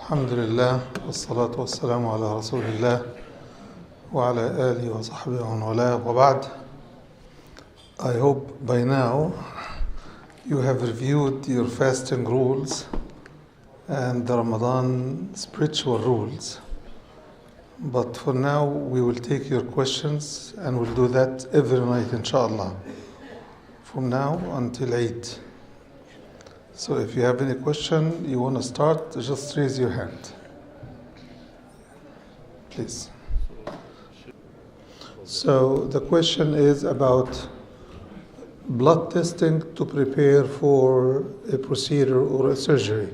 الحمد لله والصلاة والسلام على رسول الله وعلى آله وصحبه ومن والاه وبعد. I hope by now you have reviewed your fasting rules and the Ramadan spiritual rules. But for now we will take your questions and we'll do that every night inshallah from now until 8. So if you have any question, you want to start, just raise your hand. Please. So the question is about blood testing to prepare for a procedure or a surgery.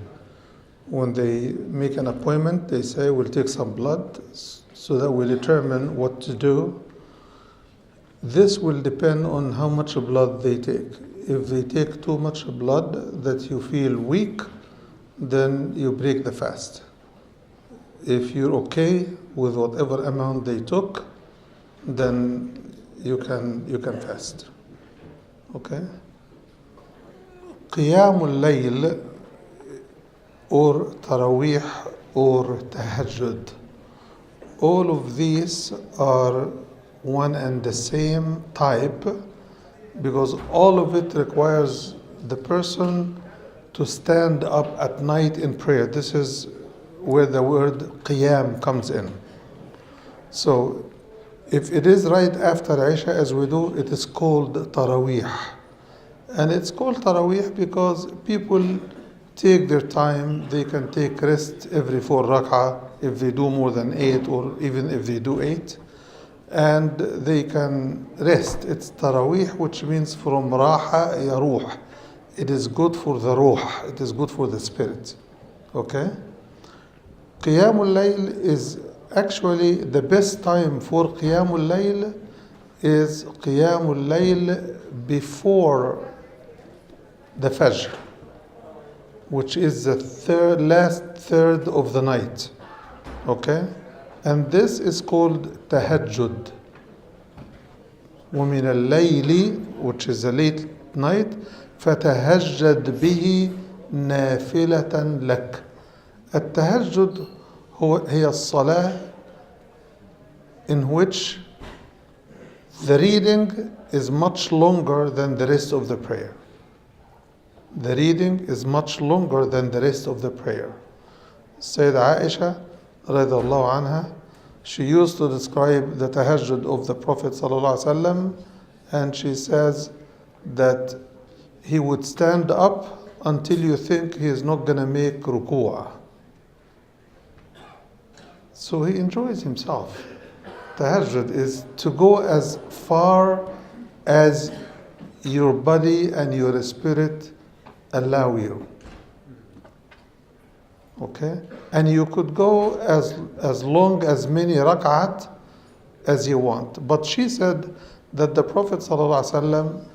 When they make an appointment, they say we'll take some blood so that we determine what to do. This will depend on how much blood they take. If they take too much blood that you feel weak, then you break the fast. If you're okay with whatever amount they took, then you can fast. Okay? Qiyamul Layl or Taraweeh or Tahajjud. All of these are one and the same type, because all of it requires the person to stand up at night in prayer. This is where the word qiyam comes in. So if it is right after Isha as we do, it is called Taraweeh. And it's called Taraweeh because people take their time. They can take rest every 4 rak'ah if they do more than 8, or even if they do 8. And they can rest. It's Taraweeh, which means from Raha Yaruh. It is good for the Ruh. It is good for the spirit. Okay? Qiyamul Layl is actually the best time for Qiyamul Layl is Qiyamul Layl before the Fajr, which is the last third of the night. Okay? And this is called tahajjud. وَمِنَ اللَّيْلِ, which is a late night, فَتَهَجَّدْ بِهِ نَافِلَةً لَكَ. التهجد هي الصلاة in which the reading is much longer than the rest of the prayer. The reading is much longer than the rest of the prayer. Sayyidah Aisha radiallahu anha, she used to describe the tahajjud of the Prophet sallallahu alaihi wasallam, and she says that he would stand up until you think he is not going to make ruku'ah. So he enjoys himself. Tahajjud is to go as far as your body and your spirit allow you. Okay? And you could go as long as many rak'at as you want. But she said that the Prophet ﷺ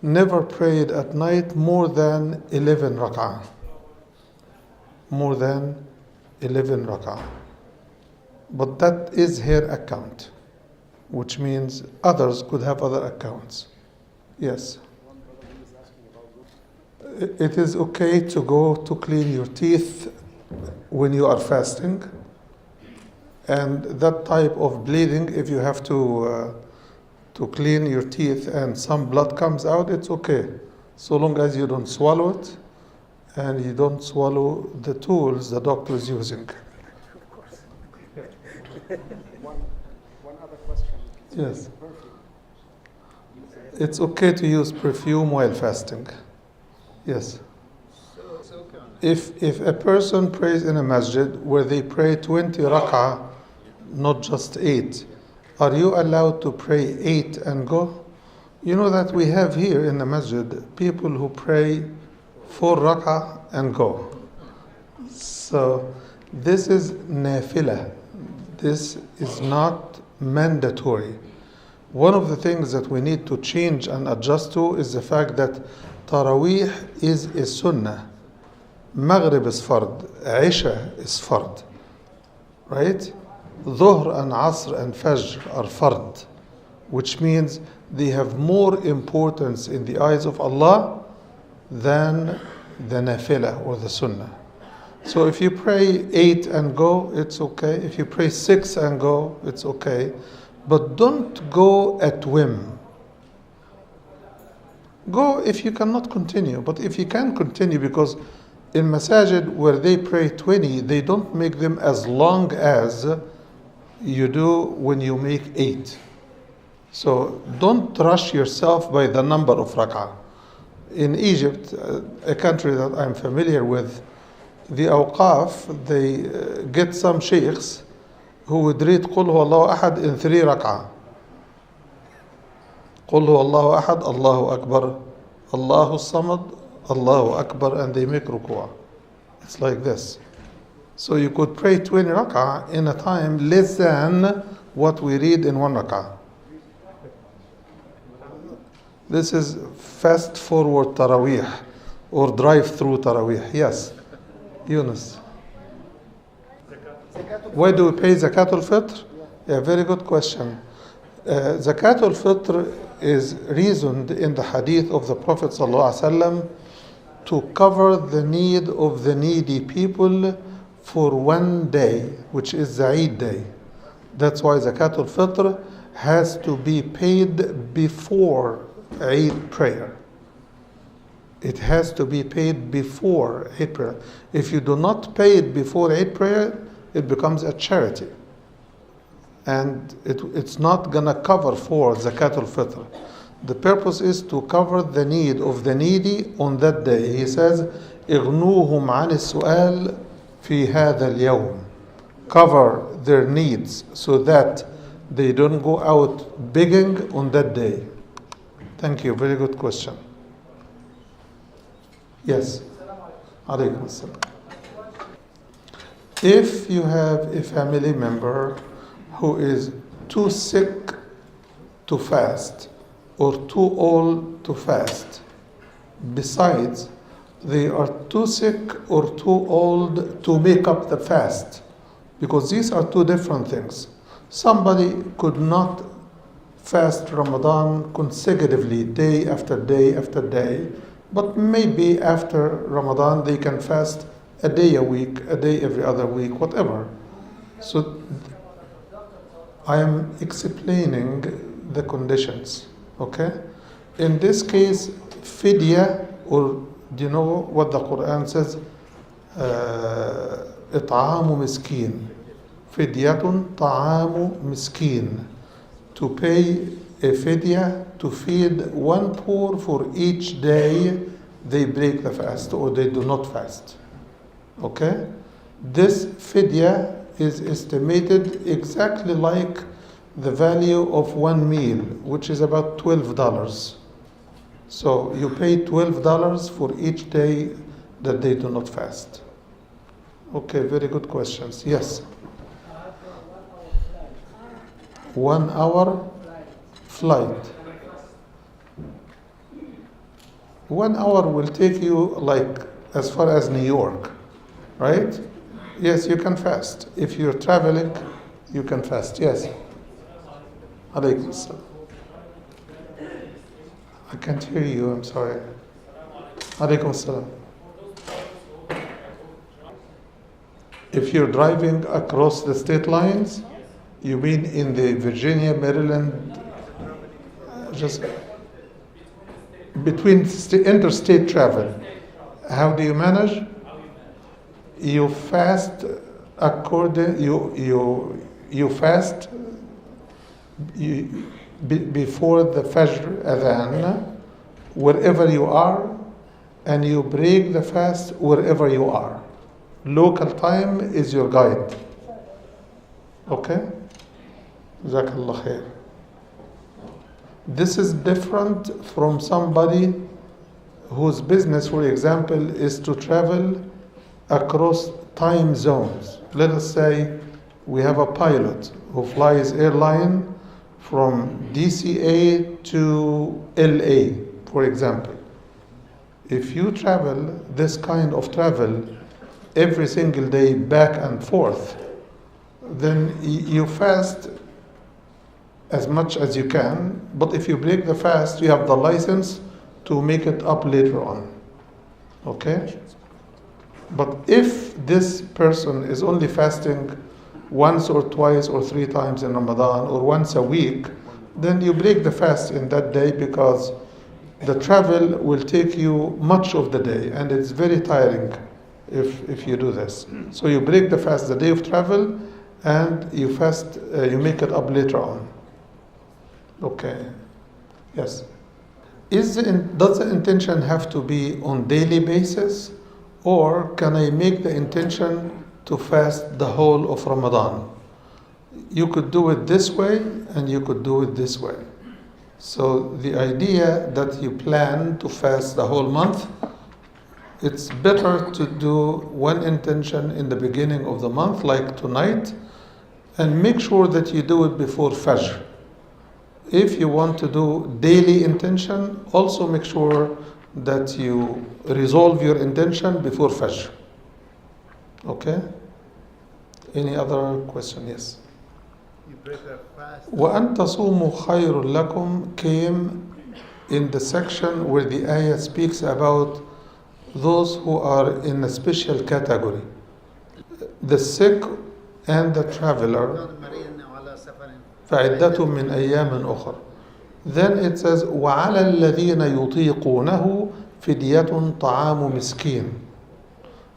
never prayed at night more than 11 rak'ah. More than 11 rak'ah. But that is her account, which means others could have other accounts. Yes. It is okay to go to clean your teeth when you are fasting, and that type of bleeding, if you have to clean your teeth and some blood comes out, it's okay, so long as you don't swallow it and you don't swallow the tools the doctor is using. Of course. One other question. Yes. It's okay to use perfume while fasting. Yes. If a person prays in a masjid where they pray 20 rak'ah, not just 8, are you allowed to pray 8 and go? You know that we have here in the masjid people who pray 4 rak'ah and go. So this is nafilah. This is not mandatory. One of the things that we need to change and adjust to is the fact that Taraweeh is a sunnah. Maghrib is fard, Isha is fard, right? Dhuhr and Asr and Fajr are fard, which means they have more importance in the eyes of Allah than the nafilah or the sunnah. So if you pray 8 and go, it's okay. If you pray 6 and go, it's okay. But don't go at whim. Go if you cannot continue. But if you can continue, because in masajid where they pray 20, they don't make them as long as you do when you make 8. So don't rush yourself by the number of rak'ah. In Egypt, a country that I'm familiar with, the awqaf, they get some sheikhs who would read قُلْ هُوَ اللَّهُ أَحَدٍ in 3 rak'ah. قُلْ هُوَ اللَّهُ أَحَدٍ Allahu Akbar, Allahu Samad, Allahu Akbar, and they make ruku'ah. It's like this. So you could pray 20 rak'ah in a time less than what we read in 1 rak'ah. This is fast forward Taraweeh or drive through Taraweeh. Yes, Yunus. Why do we pay Zakatul Fitr? Yeah, very good question. Zakatul Fitr is reasoned in the hadith of the Prophet ﷺ to cover the need of the needy people for 1 day, which is the Eid day. That's why Zakatul Fitr has to be paid before Eid prayer. It has to be paid before Eid prayer. If you do not pay it before Eid prayer, it becomes a charity. And it's not going to cover for Zakatul Fitr. The purpose is to cover the need of the needy on that day. He says, اغنوهم عن السؤال في هذا اليوم. Cover their needs so that they don't go out begging on that day. Thank you. Very good question. Yes. Alaykum assalam. If you have a family member who is too sick to fast or too old to fast, besides, they are too sick or too old to make up the fast, because these are two different things. Somebody could not fast Ramadan consecutively, day after day after day, but maybe after Ramadan they can fast a day a week, a day every other week, whatever. So I am explaining the conditions, okay? In this case, fidya, or do you know what the Quran says? إطعام مسكين. فدية طعام مسكين. To pay a fidya, to feed one poor for each day they break the fast or they do not fast. Okay? This fidya is estimated exactly like the value of one meal, which is about $12. So you pay $12 for each day that they do not fast. Okay, very good questions. Yes. 1 hour flight. 1 hour will take you like as far as New York, right? Yes, you can fast. If you're traveling, you can fast. Yes. Alaykum assalam. I can't hear you, I'm sorry. Alaykum assalam. If you're driving across the state lines, you mean in the Virginia, Maryland, just between interstate travel. How do you manage? You fast according, you fast before the Fajr Adhan, wherever you are, and you break the fast wherever you are. Local time is your guide. Okay? Jazakallah khair. This is different from somebody whose business, for example, is to travel across time zones. Let us say we have a pilot who flies airline from DCA to LA, for example. If you travel this kind of travel every single day back and forth, then you fast as much as you can, but if you break the fast, you have the license to make it up later on. Okay? But if this person is only fasting once or twice or three times in Ramadan or once a week, then you break the fast in that day because the travel will take you much of the day and it's very tiring if you do this. So you break the fast the day of travel and you fast, you make it up later on. Okay. Yes. Does the intention have to be on daily basis, or can I make the intention to fast the whole of Ramadan? You could do it this way and you could do it this way. So the idea that you plan to fast the whole month, it's better to do one intention in the beginning of the month, like tonight, and make sure that you do it before Fajr. If you want to do daily intention, also make sure that you resolve your intention before Fajr. Okay? Any other question? Yes. You break a fast. وَأَن تَصُومُوا خَيْرٌ لَكُمْ came in the section where the ayah speaks about those who are in a special category. The sick and the traveler. فعدة من أيام أخر. Then it says وعلى الذين يطيقونه فدية طعام مسكين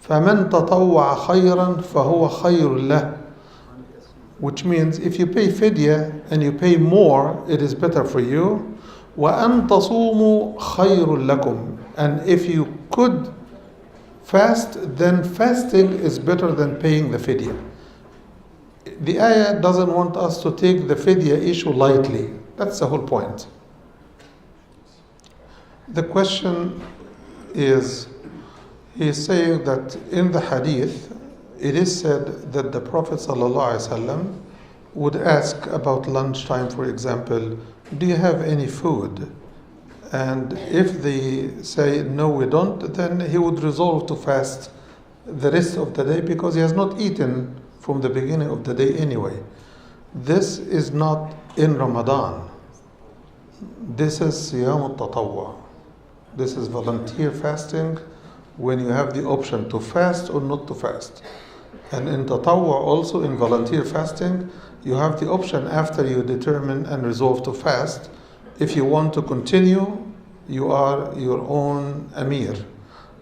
فمن تطوع خيرا فهو خير له. Which means if you pay fidya and you pay more, it is better for you. وأن تصوموا خير لكم. And if you could fast, then fasting is better than paying the fidya. The ayah doesn't want us to take the fidya issue lightly. That's the whole point. The question is, he's saying that in the hadith, it is said that the Prophet ﷺ would ask about lunchtime, for example, do you have any food? And if they say, no, we don't, then he would resolve to fast the rest of the day because he has not eaten from the beginning of the day anyway. This is not in Ramadan. This is Siyam al-Tatawwa. This is volunteer fasting when you have the option to fast or not to fast. And in Tatawwa also, in volunteer fasting, you have the option after you determine and resolve to fast. If you want to continue, you are your own Amir.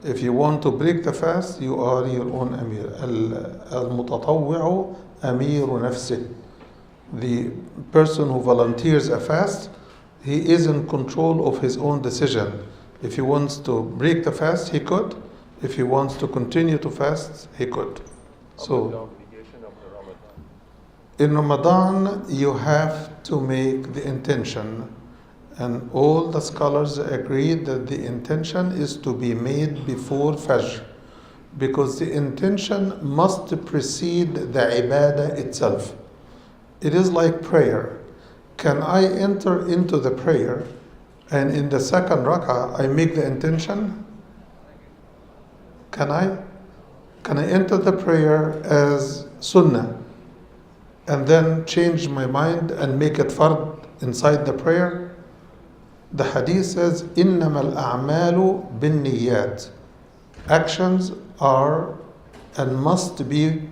If you want to break the fast, you are your own Amir. Al-Mutatawwi'u Amiru Nafsih. The person who volunteers a fast, he is in control of his own decision. If he wants to break the fast, he could. If he wants to continue to fast, he could. So, in Ramadan, you have to make the intention. And all the scholars agree that the intention is to be made before Fajr, because the intention must precede the ibadah itself. It is like prayer. Can I enter into the prayer and in the second rak'ah I make the intention? Can I? Can I enter the prayer as sunnah and then change my mind and make it fard inside the prayer? The hadith says, إِنَّمَا الْأَعْمَالُ بِالنِّيَّاتِ. Actions are and must be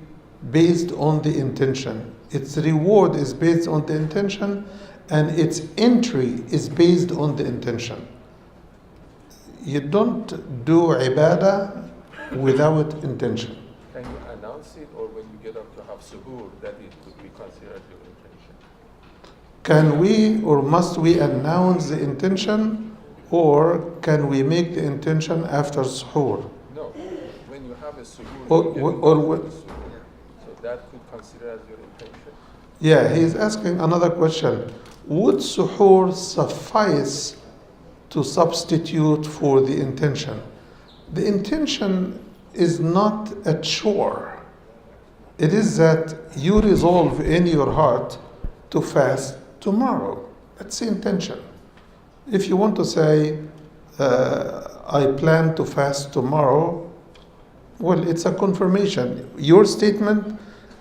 based on the intention. Its reward is based on the intention, and its entry is based on the intention. You don't do ibadah without intention. Can you announce it, or when you get up to have suhoor, that it could be considered your intention? Can we or must we announce the intention, or can we make the intention after suhoor? No. When you have a suhoor, so that could consider as your intention. Yeah, he is asking another question. Would suhoor suffice to substitute for the intention? The intention is not a chore. It is that you resolve in your heart to fast tomorrow. That's the intention. If you want to say, I plan to fast tomorrow, well, it's a confirmation. Your statement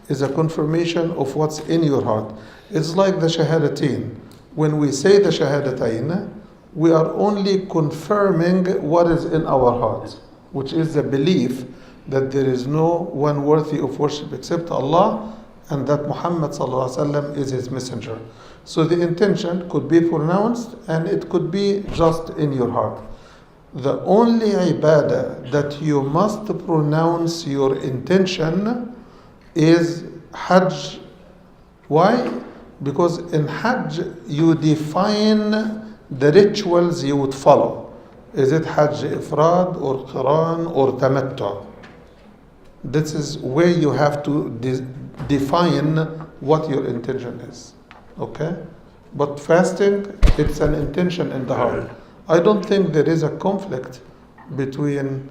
is a confirmation of what's in your heart. It's like the shahadatain. When we say the shahadatain, we are only confirming what is in our heart, which is the belief that there is no one worthy of worship except Allah, and that Muhammad sallallahu alaihi wasallam is his messenger. So the intention could be pronounced and it could be just in your heart. The only ibadah that you must pronounce your intention is Hajj. Why? Because in Hajj you define the rituals you would follow. Is it Hajj Ifrad or Qiran or Tamattu? This is where you have to define what your intention is. Okay? But fasting, it's an intention in the heart. I don't think there is a conflict between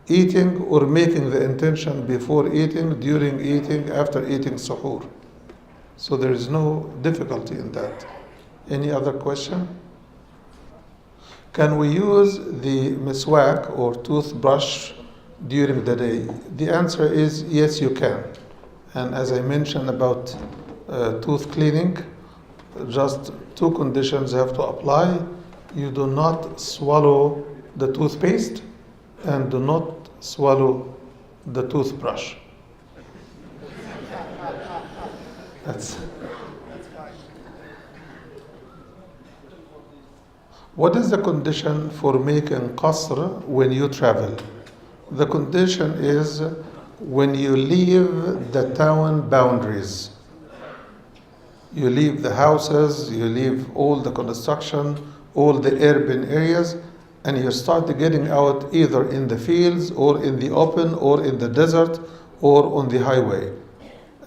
eating or making the intention before eating, during eating, after eating suhoor. So there is no difficulty in that. Any other question? Can we use the miswak or toothbrush during the day? The answer is yes, you can. And as I mentioned about tooth cleaning, just two conditions have to apply. You do not swallow the toothpaste and do not swallow the toothbrush. That's What is the condition for making qasr when you travel? The condition is when you leave the town boundaries. You leave the houses, you leave all the construction, all the urban areas, and you start getting out either in the fields or in the open or in the desert or on the highway.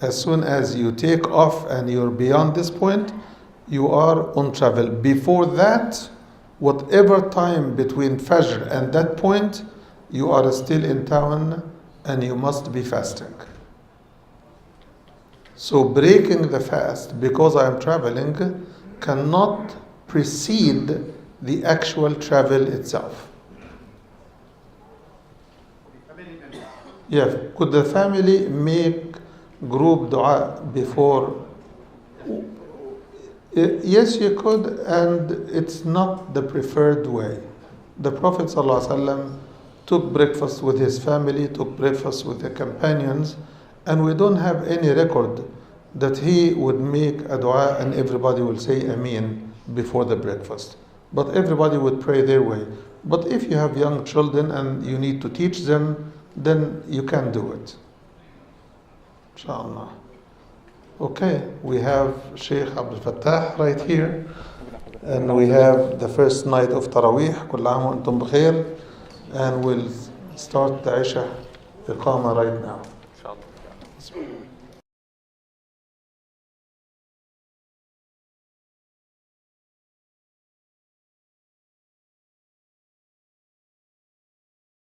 As soon as you take off and you're beyond this point, you are on travel. Before that, whatever time between Fajr and that point, you are still in town and you must be fasting. So breaking the fast because I am traveling cannot precede the actual travel itself. Yes. Could the family make group dua before? Yes, you could, and it's not the preferred way. The Prophet ﷺ took breakfast with his family, took breakfast with the companions, and we don't have any record that he would make a dua and everybody will say Ameen before the breakfast. But everybody would pray their way. But if you have young children and you need to teach them, then you can do it. Inshallah. Okay, we have Sheikh Abdul Fattah right here, and we have the first night of Taraweeh, كل عام وأنتم بخير, and we'll start the Isha Iqama right now. Inshallah.